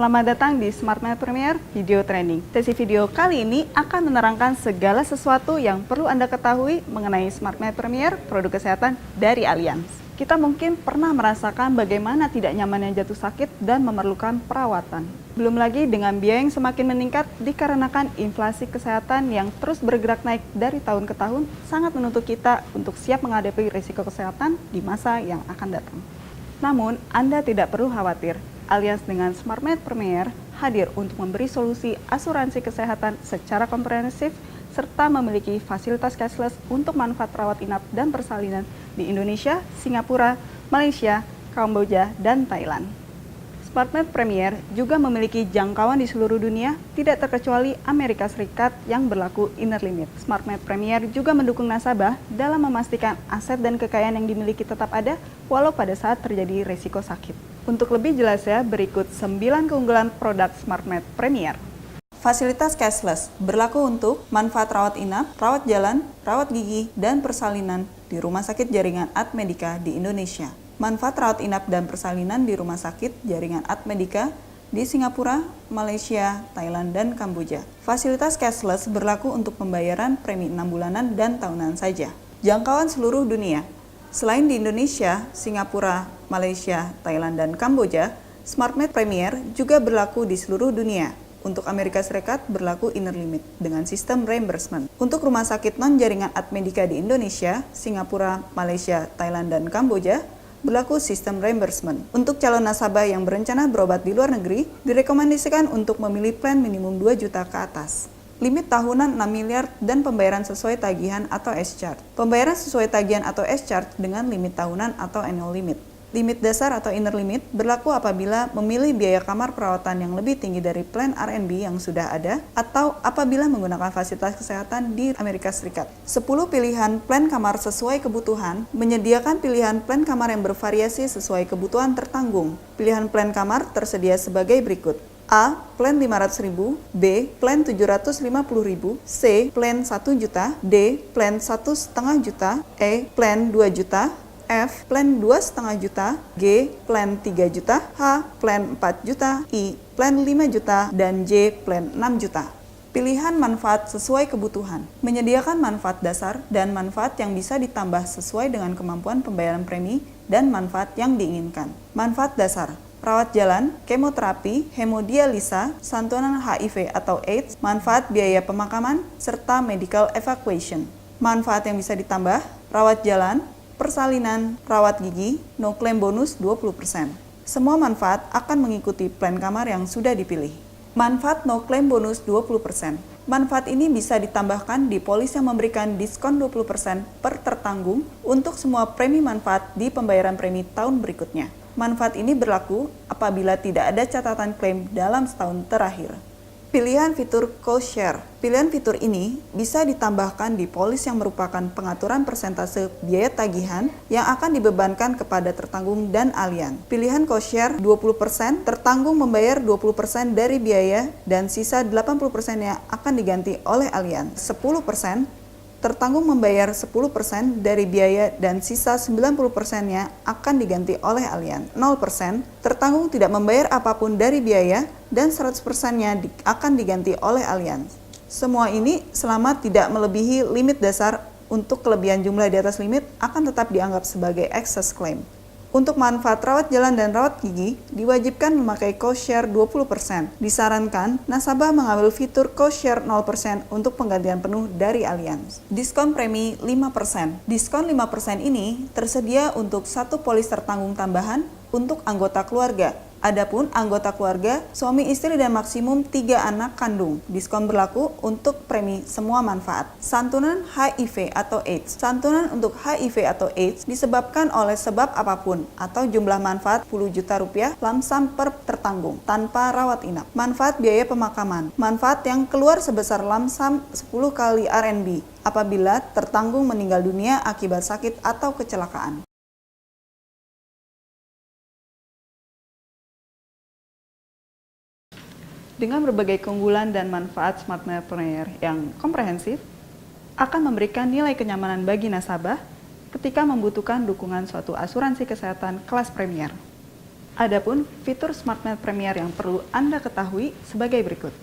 Selamat datang di SmartMed Premier Video Training. Sesi video kali ini akan menerangkan segala sesuatu yang perlu Anda ketahui mengenai SmartMed Premier, produk kesehatan dari Allianz. Kita mungkin pernah merasakan bagaimana tidak nyamannya jatuh sakit dan memerlukan perawatan. Belum lagi dengan biaya yang semakin meningkat dikarenakan inflasi kesehatan yang terus bergerak naik dari tahun ke tahun, sangat menuntut kita untuk siap menghadapi risiko kesehatan di masa yang akan datang. Namun, Anda tidak perlu khawatir. Allianz dengan SmartMed Premier hadir untuk memberi solusi asuransi kesehatan secara komprehensif serta memiliki fasilitas cashless untuk manfaat rawat inap dan persalinan di Indonesia, Singapura, Malaysia, Kamboja, dan Thailand. SmartMed Premier juga memiliki jangkauan di seluruh dunia, tidak terkecuali Amerika Serikat yang berlaku inner limit. SmartMed Premier juga mendukung nasabah dalam memastikan aset dan kekayaan yang dimiliki tetap ada, walau pada saat terjadi risiko sakit. Untuk lebih jelasnya, berikut 9 keunggulan produk SmartMed Premier. Fasilitas cashless berlaku untuk manfaat rawat inap, rawat jalan, rawat gigi, dan persalinan di rumah sakit jaringan AdMedica di Indonesia. Manfaat rawat inap dan persalinan di rumah sakit jaringan AdMedica di Singapura, Malaysia, Thailand, dan Kamboja. Fasilitas cashless berlaku untuk pembayaran premi 6 bulanan dan tahunan saja. Jangkauan seluruh dunia. Selain di Indonesia, Singapura, Malaysia, Thailand, dan Kamboja, SmartMed Premier juga berlaku di seluruh dunia. Untuk Amerika Serikat berlaku inner limit dengan sistem reimbursement. Untuk rumah sakit non-jaringan AdMedica di Indonesia, Singapura, Malaysia, Thailand, dan Kamboja, berlaku sistem reimbursement. Untuk calon nasabah yang berencana berobat di luar negeri, direkomendasikan untuk memilih plan minimum 2 juta ke atas. Limit tahunan 6 miliar dan pembayaran sesuai tagihan atau S-Charge. Pembayaran sesuai tagihan atau S-Charge dengan limit tahunan atau annual limit. Limit dasar atau inner limit berlaku apabila memilih biaya kamar perawatan yang lebih tinggi dari plan R&B yang sudah ada atau apabila menggunakan fasilitas kesehatan di Amerika Serikat. 10 pilihan plan kamar sesuai kebutuhan menyediakan pilihan plan kamar yang bervariasi sesuai kebutuhan tertanggung. Pilihan plan kamar tersedia sebagai berikut. A. Plan 500.000, B. Plan 750.000, C. Plan 1 juta, D. Plan 1,5 juta, E. Plan 2 juta, F. Plan 2,5 juta, G. Plan 3 juta, H. Plan 4 juta, I. Plan 5 juta, dan J. Plan 6 juta. Pilihan manfaat sesuai kebutuhan menyediakan manfaat dasar dan manfaat yang bisa ditambah sesuai dengan kemampuan pembayaran premi dan manfaat yang diinginkan. Manfaat dasar: rawat jalan, kemoterapi, hemodialisa, santunan HIV atau AIDS, manfaat biaya pemakaman, serta medical evacuation. Manfaat yang bisa ditambah: rawat jalan, persalinan, rawat gigi, no claim bonus 20%. Semua manfaat akan mengikuti plan kamar yang sudah dipilih. Manfaat no claim bonus 20%. Manfaat ini bisa ditambahkan di polis yang memberikan diskon 20% per tertanggung untuk semua premi manfaat di pembayaran premi tahun berikutnya. Manfaat ini berlaku apabila tidak ada catatan klaim dalam setahun terakhir. Pilihan fitur cost share. Pilihan fitur ini bisa ditambahkan di polis yang merupakan pengaturan persentase biaya tagihan yang akan dibebankan kepada tertanggung dan Allianz. Pilihan cost share 20%, tertanggung membayar 20% dari biaya dan sisa 80%-nya akan diganti oleh Allianz. 10%, tertanggung membayar 10% dari biaya dan sisa 90%-nya akan diganti oleh Allianz. 0%, tertanggung tidak membayar apapun dari biaya dan 100%-nya akan diganti oleh Allianz. Semua ini selama tidak melebihi limit dasar. Untuk kelebihan jumlah di atas limit akan tetap dianggap sebagai excess claim. Untuk manfaat rawat jalan dan rawat gigi, diwajibkan memakai cost share 20%. Disarankan, nasabah mengambil fitur cost share 0% untuk penggantian penuh dari Allianz. Diskon premi 5%. Diskon 5% ini tersedia untuk satu polis tertanggung tambahan untuk anggota keluarga. Adapun anggota keluarga, suami istri dan maksimum 3 anak kandung. Diskon berlaku untuk premi semua manfaat. Santunan HIV atau AIDS. Santunan untuk HIV atau AIDS disebabkan oleh sebab apapun atau jumlah manfaat 10 juta rupiah lamsam per tertanggung tanpa rawat inap. Manfaat biaya pemakaman. Manfaat yang keluar sebesar lamsam 10 kali R&B apabila tertanggung meninggal dunia akibat sakit atau kecelakaan. Dengan berbagai keunggulan dan manfaat SmartMed Premier yang komprehensif, akan memberikan nilai kenyamanan bagi nasabah ketika membutuhkan dukungan suatu asuransi kesehatan kelas premier. Adapun fitur SmartMed Premier yang perlu Anda ketahui sebagai berikut.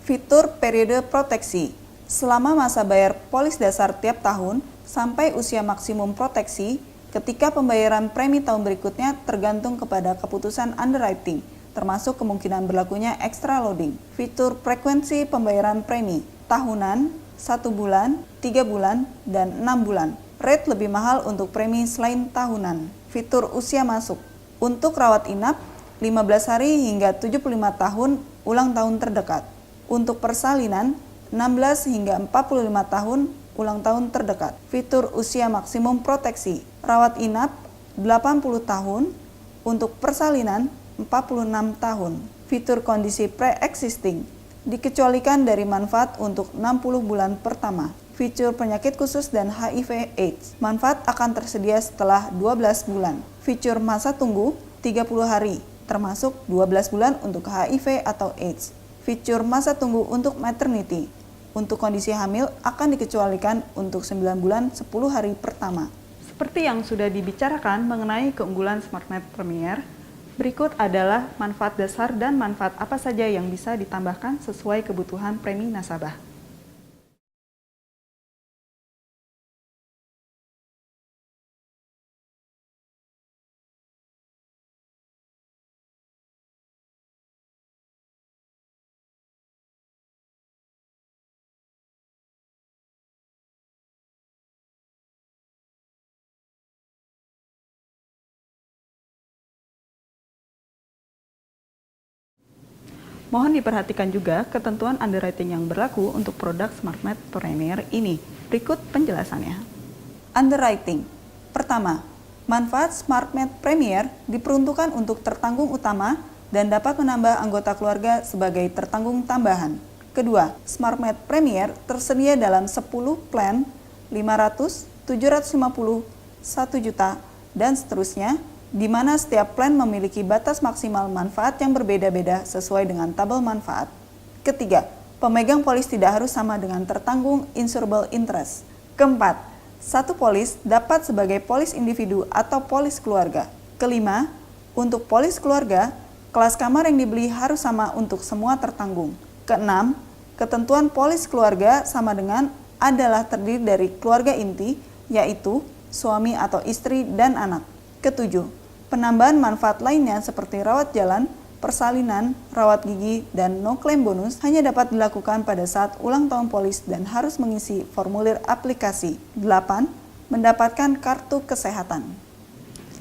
Fitur periode proteksi. Selama masa bayar polis dasar tiap tahun sampai usia maksimum proteksi, ketika pembayaran premi tahun berikutnya tergantung kepada keputusan underwriting, termasuk kemungkinan berlakunya extra loading. Fitur frekuensi pembayaran premi, tahunan, 1 bulan, 3 bulan, dan 6 bulan. Rate lebih mahal untuk premi selain tahunan. Fitur usia masuk. Untuk rawat inap, 15 hari hingga 75 tahun ulang tahun terdekat. Untuk persalinan, 16 hingga 45 tahun ulang tahun terdekat. Fitur usia maksimum proteksi. Rawat inap, 80 tahun. Untuk persalinan, 46 tahun. Fitur kondisi pre-existing. Dikecualikan dari manfaat untuk 60 bulan pertama. Fitur penyakit khusus dan HIV/AIDS. Manfaat akan tersedia setelah 12 bulan. Fitur masa tunggu 30 hari, termasuk 12 bulan untuk HIV atau AIDS. Fitur masa tunggu untuk maternity. Untuk kondisi hamil akan dikecualikan untuk 9 bulan 10 hari pertama. Seperti yang sudah dibicarakan mengenai keunggulan SmartMed Premier, berikut adalah manfaat dasar dan manfaat apa saja yang bisa ditambahkan sesuai kebutuhan premi nasabah. Mohon diperhatikan juga ketentuan underwriting yang berlaku untuk produk SmartMed Premier ini. Berikut penjelasannya. Underwriting. Pertama, manfaat SmartMed Premier diperuntukkan untuk tertanggung utama dan dapat menambah anggota keluarga sebagai tertanggung tambahan. Kedua, SmartMed Premier tersedia dalam 10 plan, 500, 750, 1 juta, dan seterusnya, di mana setiap plan memiliki batas maksimal manfaat yang berbeda-beda sesuai dengan tabel manfaat. Ketiga, pemegang polis tidak harus sama dengan tertanggung insurable interest. Keempat, satu polis dapat sebagai polis individu atau polis keluarga. Kelima, untuk polis keluarga, kelas kamar yang dibeli harus sama untuk semua tertanggung. Keenam, ketentuan polis keluarga sama dengan adalah terdiri dari keluarga inti, yaitu suami atau istri dan anak. Ketujuh, penambahan manfaat lainnya seperti rawat jalan, persalinan, rawat gigi, dan no claim bonus hanya dapat dilakukan pada saat ulang tahun polis dan harus mengisi formulir aplikasi. 8. Mendapatkan kartu kesehatan.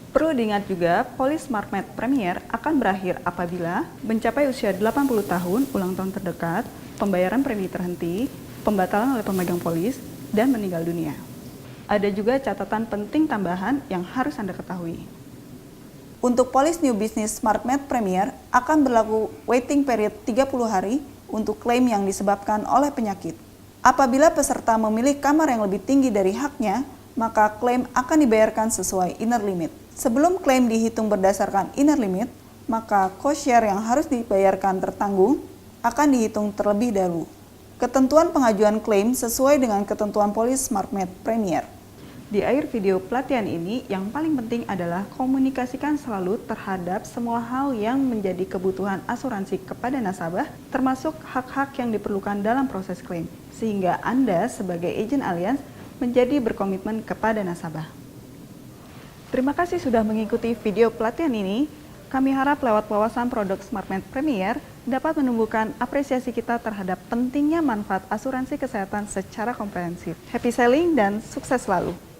Perlu diingat juga, polis SmartMed Premier akan berakhir apabila mencapai usia 80 tahun ulang tahun terdekat, pembayaran premi terhenti, pembatalan oleh pemegang polis, dan meninggal dunia. Ada juga catatan penting tambahan yang harus Anda ketahui. Untuk polis new business SmartMed Premier akan berlaku waiting period 30 hari untuk klaim yang disebabkan oleh penyakit. Apabila peserta memilih kamar yang lebih tinggi dari haknya, maka klaim akan dibayarkan sesuai inner limit. Sebelum klaim dihitung berdasarkan inner limit, maka cost share yang harus dibayarkan tertanggung akan dihitung terlebih dahulu. Ketentuan pengajuan klaim sesuai dengan ketentuan polis SmartMed Premier. Di akhir video pelatihan ini, yang paling penting adalah komunikasikan selalu terhadap semua hal yang menjadi kebutuhan asuransi kepada nasabah, termasuk hak-hak yang diperlukan dalam proses klaim, sehingga Anda sebagai agen Allianz menjadi berkomitmen kepada nasabah. Terima kasih sudah mengikuti video pelatihan ini. Kami harap lewat wawasan produk SmartMed Premier dapat menumbuhkan apresiasi kita terhadap pentingnya manfaat asuransi kesehatan secara komprehensif. Happy selling dan sukses selalu!